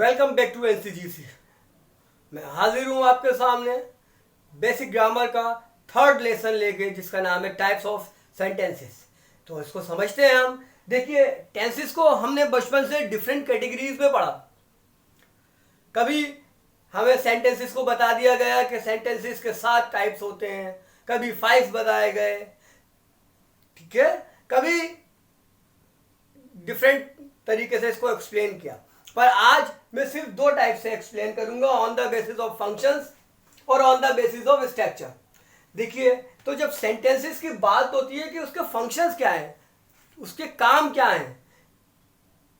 Welcome back to एनसीजीसी। मैं हाजिर हूँ आपके सामने बेसिक ग्रामर का थर्ड लेसन लेके, जिसका नाम है टाइप्स ऑफ सेंटेंसेस। तो इसको समझते हैं हम। देखिए, टेंसेस को हमने बचपन से डिफरेंट कैटेगरीज में पढ़ा। कभी हमें सेंटेंसेस को बता दिया गया कि सेंटेंसेस के 7 टाइप्स होते हैं, कभी 5 बताए गए, ठीक है। कभी डिफरेंट तरीके से इसको एक्सप्लेन किया, पर आज मैं सिर्फ 2 टाइप से एक्सप्लेन करूंगा, on the basis of functions और on the basis of structure. देखिए, तो जब सेंटेंसेस की बात होती है कि उसके फंक्शंस क्या हैं, उसके काम क्या हैं,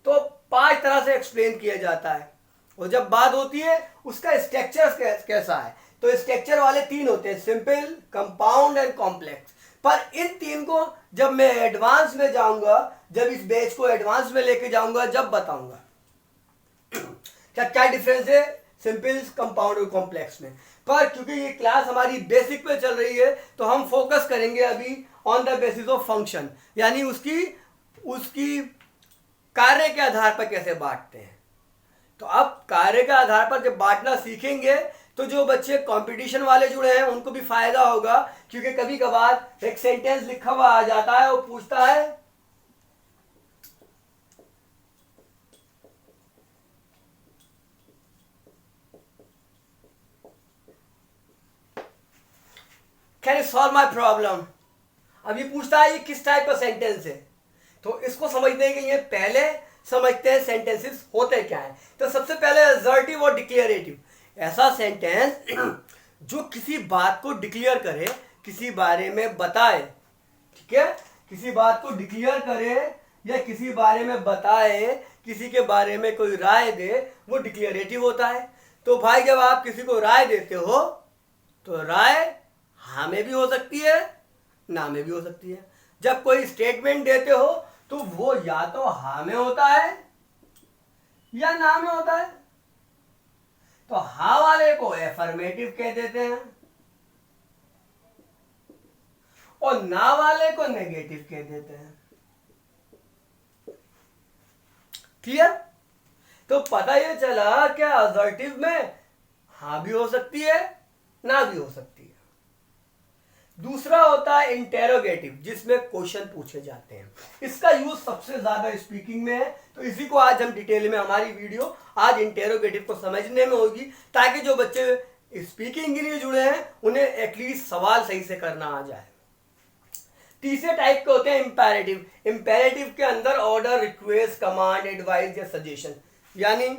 तो 5 तरह से एक्सप्लेन किया जाता है। और जब बात होती है उसका स्ट्रक्चर कैसा है, तो स्ट्रक्चर वाले 3 होते हैं, सिंपल, कंपाउंड एंड कॉम्प्लेक्स। पर इन 3 को जब मैं एडवांस में जाऊंगा, जब इस बैच को एडवांस में लेके जाऊंगा, जब बताऊंगा क्या डिफरेंस है सिंपल, कंपाउंड और कॉम्प्लेक्स में। पर क्योंकि ये क्लास हमारी बेसिक पे चल रही है, तो हम फोकस करेंगे अभी on the basis of function, यानी उसकी कार्य के आधार पर कैसे बांटते हैं। तो अब कार्य के आधार पर जब बांटना सीखेंगे, तो जो बच्चे कंपटीशन वाले जुड़े हैं उनको भी फायदा होगा, क्योंकि कभी कभार एक सेंटेंस लिखा हुआ आ जाता है, वो पूछता है can you solve my problem. अब ये पूछता है ये किस टाइप का सेंटेंस है। तो इसको समझने के लिए पहले समझते हैं सेंटेंसेस होते क्या है। तो सबसे पहले असर्टिव और डिक्लेरेटिव, ऐसा सेंटेंस जो किसी बात को डिक्लेयर करे, किसी बारे में बताए, ठीक है, किसी बात को डिक्लेयर करे या किसी बारे में बताए, किसी के बारे में कोई राय दे, वो डिक्लेरेटिव होता है। तो भाई, जब आप किसी को राय देते हो, तो राय हाँ में भी हो सकती है, ना में भी हो सकती है। जब कोई स्टेटमेंट देते हो, तो वो या तो हाँ में होता है या ना में होता है। तो हाँ वाले को एफर्मेटिव कह देते हैं और ना वाले को नेगेटिव कह देते हैं। क्लियर? तो पता ये चला क्या असर्टिव में हाँ भी हो सकती है, ना भी हो सकती है। दूसरा होता है इंटेरोगेटिव, जिसमें क्वेश्चन पूछे जाते हैं। इसका यूज सबसे ज्यादा स्पीकिंग में है, तो इसी को आज हम डिटेल में, हमारी वीडियो आज इंटेरोगेटिव को समझने में होगी, ताकि जो बच्चे स्पीकिंग के लिए जुड़े हैं उन्हें एटलीस्ट सवाल सही से करना आ जाए। तीसरे टाइप के होते हैं इंपेरेटिव। इंपेरेटिव के अंदर ऑर्डर, रिक्वेस्ट, कमांड, एडवाइस या सजेशन, यानी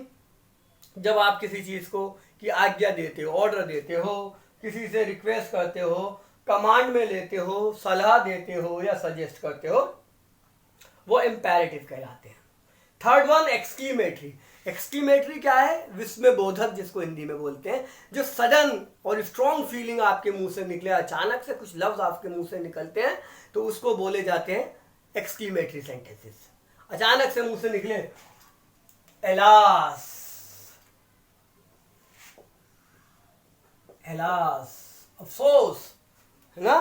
जब आप किसी चीज को की आज्ञा देते हो, ऑर्डर देते हो, किसी से रिक्वेस्ट करते हो, कमांड में लेते हो, सलाह देते हो या सजेस्ट करते हो, वो इंपेरेटिव कहलाते हैं। Third one exclamatory. एक्सक्लेमेटरी क्या है? विस्मय बोधक, जिसको हिंदी में बोलते हैं। जो सडन और स्ट्रॉन्ग फीलिंग आपके मुंह से निकले, अचानक से कुछ लफ्ज आपके मुंह से निकलते हैं, तो उसको बोले जाते हैं एक्सक्लेमेटरी सेंटेंसेस। अचानक से मुंह से निकले एलास, एलास, अफसोस, है ना,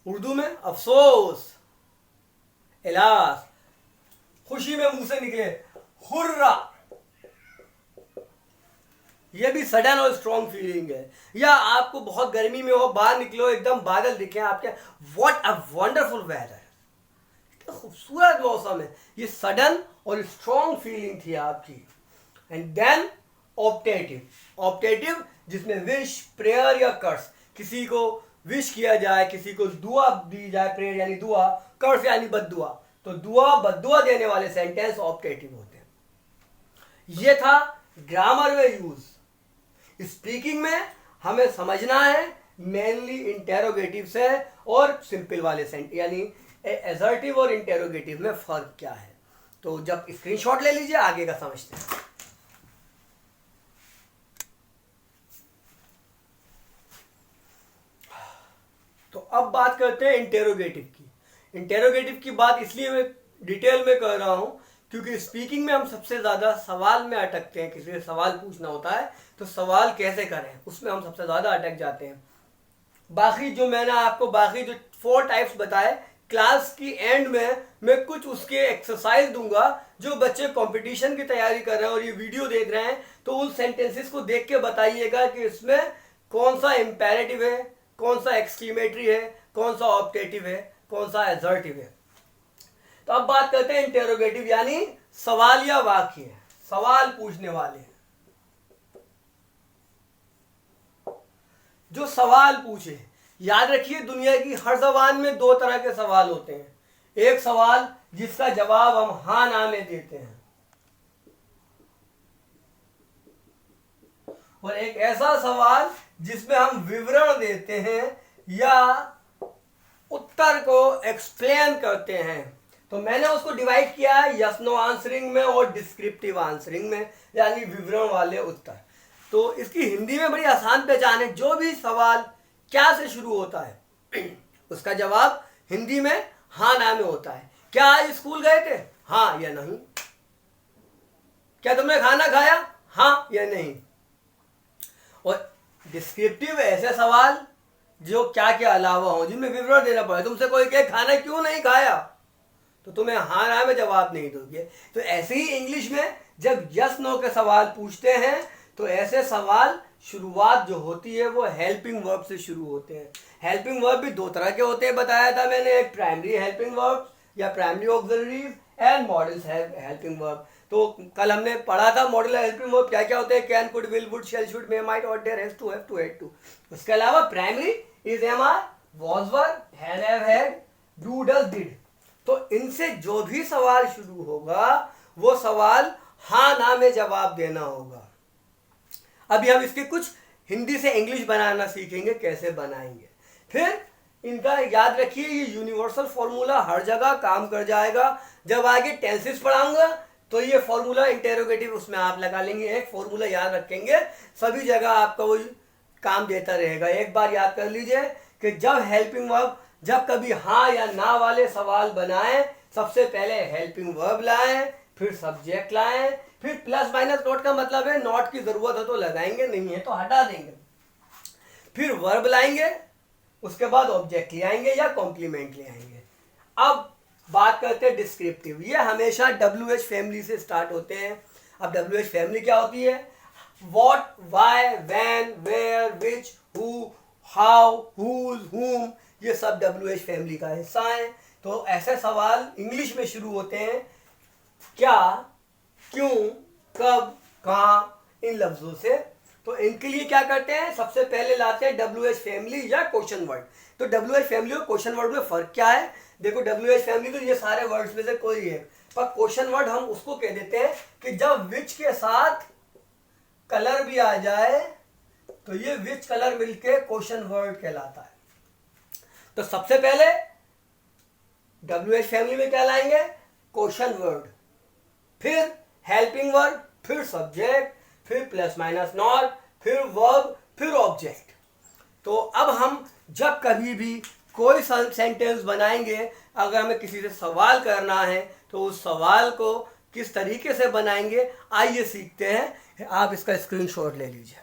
उर्दू में अफसोस, एलास। खुशी में मुंह से निकले हुर्रा, यह भी सडन और स्ट्रॉन्ग फीलिंग है। या आपको बहुत गर्मी में हो, बाहर निकलो, एकदम बादल दिखे आपके, व्हाट अ वंडरफुल वेदर, इतना खूबसूरत मौसम है, ये सडन और स्ट्रॉन्ग फीलिंग थी आपकी। And then optative. ऑप्टेटिव जिसमें विश, प्रेयर या कर्स, किसी को विश किया जाए, किसी को दुआ दी जाए, प्रेयर यानी दुआ, कर्स यानी बद्दुआ, तो दुआ बद्दुआ देने वाले सेंटेंस ऑप्टेटिव होते हैं। यह था ग्रामर में यूज। स्पीकिंग में हमें समझना है मेनली इंटेरोगेटिव से और सिंपल वाले सेंटेंस, यानी असर्टिव और इंटेरोगेटिव में फर्क क्या है। तो जब स्क्रीनशॉट ले लीजिए, आगे का समझते हैं। तो अब बात करते हैं इंटेरोगेटिव की। इंटेरोगेटिव की बात इसलिए मैं डिटेल में कर रहा हूं, क्योंकि स्पीकिंग में हम सबसे ज्यादा सवाल में अटकते हैं। किसी से सवाल पूछना होता है, तो सवाल कैसे करें, उसमें हम सबसे ज्यादा अटक जाते हैं। बाकी जो मैंने आपको बाकी जो 4 टाइप्स बताए, क्लास की एंड में मैं कुछ उसके एक्सरसाइज दूंगा, जो बच्चे कंपटीशन की तैयारी कर रहे हैं और ये वीडियो देख रहे हैं, तो उन सेंटेंसेस को देख के बताइएगा कि इसमें कौन सा इंपेरेटिव है, कौन सा एक्सक्लेमेटरी है, कौन सा ऑप्टेटिव है, कौन सा एसर्टिव है। तो अब बात करते हैं इंटेरोगेटिव, यानी सवाल या वाक्य, सवाल पूछने वाले। जो सवाल पूछे, याद रखिए दुनिया की हर जबान में दो तरह के सवाल होते हैं। एक सवाल जिसका जवाब हम हाँ ना में देते हैं, और एक ऐसा सवाल जिसमें हम विवरण देते हैं या उत्तर को एक्सप्लेन करते हैं। तो मैंने उसको डिवाइड किया है यस नो आंसरिंग में और डिस्क्रिप्टिव आंसरिंग में, यानी विवरण वाले उत्तर। तो इसकी हिंदी में बड़ी आसान पहचान है, जो भी सवाल क्या से शुरू होता है उसका जवाब हिंदी में हाँ ना में होता है। क्या आज स्कूल गए थे, हाँ या नहीं। क्या तुमने खाना खाया, हाँ या नहीं। और डिस्क्रिप्टिव ऐसे सवाल जो क्या के अलावा हो, जिनमें विवरण देना पड़े। तुमसे कोई कहे खाना क्यों नहीं खाया, तो तुम्हें हाँ ना में जवाब नहीं दोगे। तो ऐसे ही इंग्लिश में जब यस नो के सवाल पूछते हैं, तो ऐसे सवाल शुरुआत जो होती है वो हेल्पिंग वर्ब से शुरू होते हैं। हेल्पिंग वर्ब भी दो तरह के होते हैं, बताया था मैंने, एक प्राइमरी हेल्पिंग वर्ब या primary auxiliaries and models helping verb. तो कल हमने पढ़ा था मॉडल हेल्पिंग वर्ब क्या क्या होते हैं, can, could, will, would, shall, should, may, might, ought, dare, has to, have to, had to. उसके अलावा primary is, am, are, was, were, had, have, had, do, does, did. तो इनसे जो भी सवाल शुरू होगा वो सवाल हाँ ना में जवाब देना होगा। अभी हम इसके कुछ हिंदी से इंग्लिश बनाना सीखेंगे, कैसे बनाएंगे। फिर इनका याद रखिए, ये यूनिवर्सल फॉर्मूला हर जगह काम कर जाएगा। जब आगे टेंसेस पढ़ाऊंगा तो ये फॉर्मूला इंटेरोगेटिव उसमें आप लगा लेंगे, एक फॉर्मूला याद रखेंगे, सभी जगह आपका वो काम देता रहेगा। एक बार याद कर लीजिए कि जब हेल्पिंग वर्ब, जब कभी हाँ या ना वाले सवाल बनाएं, सबसे पहले हेल्पिंग वर्ब लाएं, फिर सब्जेक्ट लाएं, फिर प्लस माइनस नोट का मतलब है नोट की जरूरत है तो लगाएंगे, नहीं है तो हटा देंगे। फिर वर्ब लाएंगे, उसके बाद ऑब्जेक्ट ले आएंगे या कॉम्प्लीमेंट ले आएंगे। अब बात करते हैं डिस्क्रिप्टिव। ये हमेशा WH फैमिली से स्टार्ट होते हैं। अब WH फैमिली क्या होती है, what, why, when, where, which, who, how, whose, whom, ये सब WH फैमिली का हिस्सा है। तो ऐसे सवाल इंग्लिश में शुरू होते हैं क्या, क्यों, कब, कहाँ, इन लफ्जों से। तो इनके लिए क्या करते हैं, सबसे पहले लाते हैं WH फैमिली या क्वेश्चन वर्ड। तो WH फैमिली और क्वेश्चन वर्ड में फर्क क्या है, देखो WH फैमिली तो ये सारे वर्ड्स में से कोई है, पर क्वेश्चन वर्ड हम उसको कह देते हैं कि जब विच के साथ कलर भी आ जाए तो ये विच कलर मिलके क्वेश्चन वर्ड कहलाता है। तो सबसे पहले WH फैमिली में क्या लाएंगे, क्वेश्चन वर्ड, फिर हेल्पिंग वर्ब, फिर सब्जेक्ट, फिर प्लस माइनस नॉट, फिर वर्ब, फिर ऑब्जेक्ट। तो अब हम जब कभी भी कोई सेंटेंस बनाएंगे, अगर हमें किसी से सवाल करना है तो उस सवाल को किस तरीके से बनाएंगे, आइए सीखते हैं। आप इसका स्क्रीनशॉट ले लीजिए।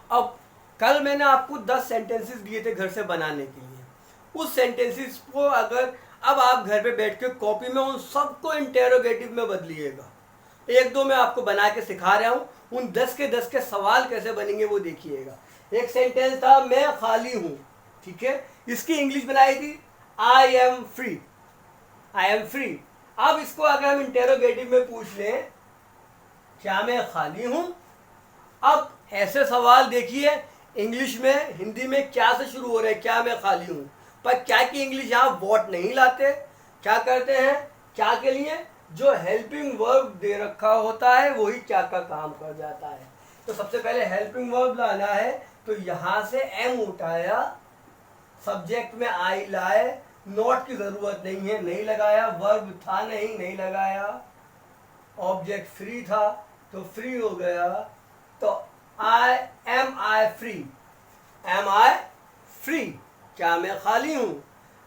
अब कल मैंने आपको 10 सेंटेंसेस दिए थे घर से बनाने के लिए। उस सेंटेंसेस को अगर अब आप घर पे बैठ के कॉपी में उन सबको इंटेरोगेटिव में बदलिएगा। एक दो मैं आपको बना के सिखा रहा हूं, उन 10 के 10 के सवाल कैसे बनेंगे वो देखिएगा। एक सेंटेंस था मैं खाली हूं, ठीक है, इसकी इंग्लिश बनाई थी I am free, I am free. अब इसको अगर हम इंटेरोगेटिव में पूछ लें क्या मैं खाली हूं, अब ऐसे सवाल देखिए इंग्लिश में, हिंदी में क्या से शुरू हो रहे हैं, क्या मैं खाली हूं, पर क्या की इंग्लिश यहाँ वॉट नहीं लाते, क्या करते हैं, क्या के लिए जो हेल्पिंग वर्ब दे रखा होता है वही क्या का काम कर जाता है। तो सबसे पहले हेल्पिंग वर्ब लाना है, तो यहां से एम उठाया, सब्जेक्ट में आई लाए, नॉट की जरूरत नहीं है, नहीं लगाया, वर्ब था नहीं लगाया, ऑब्जेक्ट फ्री था तो फ्री हो गया। तो आई फ्री, एम आई फ्री, क्या मैं खाली हूं।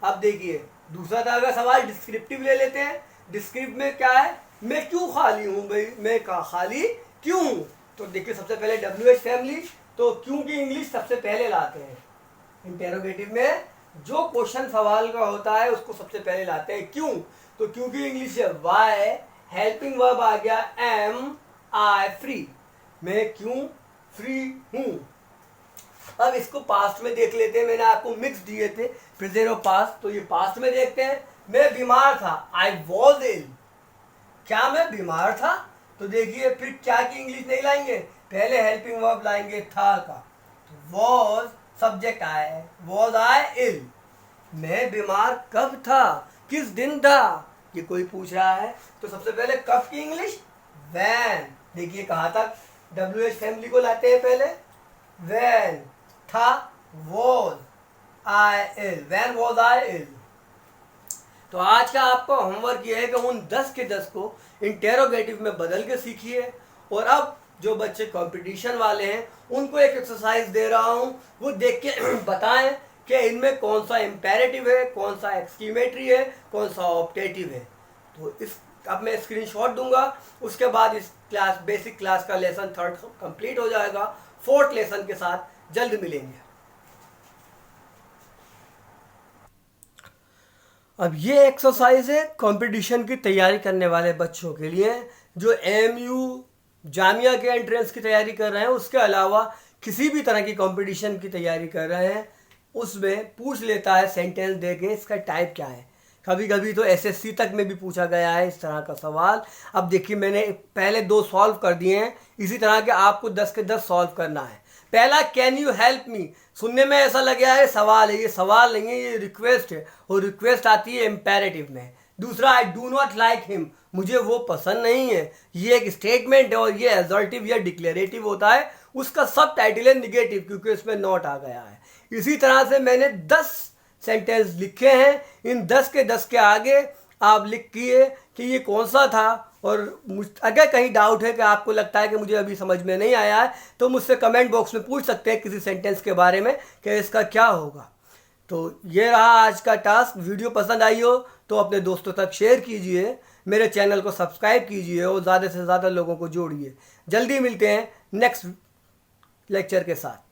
अब देखिए दूसरा तरह का सवाल डिस्क्रिप्टिव ले लेते हैं। डिस्क्रिप्टिव में क्या है, मैं क्यों खाली हूं भाई, मैं खाली क्यों हूं। तो देखिए सबसे पहले WH फैमिली, तो क्यों की इंग्लिश सबसे पहले लाते हैं इंटेरोगेटिव में, जो क्वेश्चन सवाल का होता है उसको सबसे पहले लाते हैं। क्यों? तो क्योंकि इंग्लिश है वाई, हेल्पिंग वर्ब आ गया एम आई, फ्री, मैं क्यों फ्री हूं। अब इसको पास्ट में देख लेते हैं, मैंने आपको मिक्स दिए थे प्रेजेंट और पास्ट, तो ये पास्ट में देखते हैं। मैं बीमार था, आई वॉज इल, क्या मैं बीमार था? तो देखिए फिर क्या की इंग्लिश नहीं लाएंगे, पहले हेल्पिंग वर्ब लाएंगे था का, तो वॉज सब्जेक्ट आए, वॉज आई इल, मैं बीमार कब था, किस दिन था, ये कोई पूछ रहा है। तो सबसे पहले कब की इंग्लिश वैन, देखिए कहाँ तक WH फैमिली को लाते हैं पहले, वैन था, was I ill, when was I ill. तो आज का आपका होमवर्क ये है कि उन 10 के 10 को इंटेरोगेटिव में बदल के सीखिए। और अब जो बच्चे कंपटीशन वाले हैं उनको एक एक्सरसाइज दे रहा हूँ, वो देख के बताएं कि इनमें कौन सा इम्पेरेटिव है, कौन सा एक्सक्लेमेटरी है, कौन सा ऑप्टेटिव है। तो इस अब मैं स्क्रीनशॉट दूंगा, उसके बाद इस क्लास बेसिक क्लास का लेसन 3 कंप्लीट हो जाएगा। 4th लेसन के साथ जल्द मिलेंगे। अब ये एक्सरसाइज है कंपटीशन की तैयारी करने वाले बच्चों के लिए, जो MU जामिया के एंट्रेंस की तैयारी कर रहे हैं, उसके अलावा किसी भी तरह की कंपटीशन की तैयारी कर रहे हैं। उसमें पूछ लेता है सेंटेंस दे के इसका टाइप क्या है। कभी कभी तो SSC तक में भी पूछा गया है इस तरह का सवाल। अब देखिए मैंने पहले 2 सॉल्व कर दिए हैं, इसी तरह के आपको 10 के 10 सॉल्व करना है। पहला कैन यू हेल्प मी, सुनने में ऐसा लग गया है सवाल है, ये सवाल नहीं है, ये रिक्वेस्ट है, और रिक्वेस्ट आती है इम्पेरेटिव में। दूसरा I do not like him, मुझे वो पसंद नहीं है, ये एक स्टेटमेंट है, और ये एजर्टिव या डिक्लेरेटिव होता है, उसका सब टाइटल है निगेटिव क्योंकि उसमें नॉट आ गया है। इसी तरह से मैंने 10 सेंटेंस लिखे हैं, इन 10 के 10 के आगे आप लिखिए कि ये कौन सा था। और अगर कहीं डाउट है कि आपको लगता है कि मुझे अभी समझ में नहीं आया है, तो मुझसे कमेंट बॉक्स में पूछ सकते हैं किसी सेंटेंस के बारे में कि इसका क्या होगा। तो ये रहा आज का टास्क। वीडियो पसंद आई हो तो अपने दोस्तों तक शेयर कीजिए, मेरे चैनल को सब्सक्राइब कीजिए और ज़्यादा से ज़्यादा लोगों को जोड़िए। जल्दी मिलते हैं नेक्स्ट लेक्चर के साथ।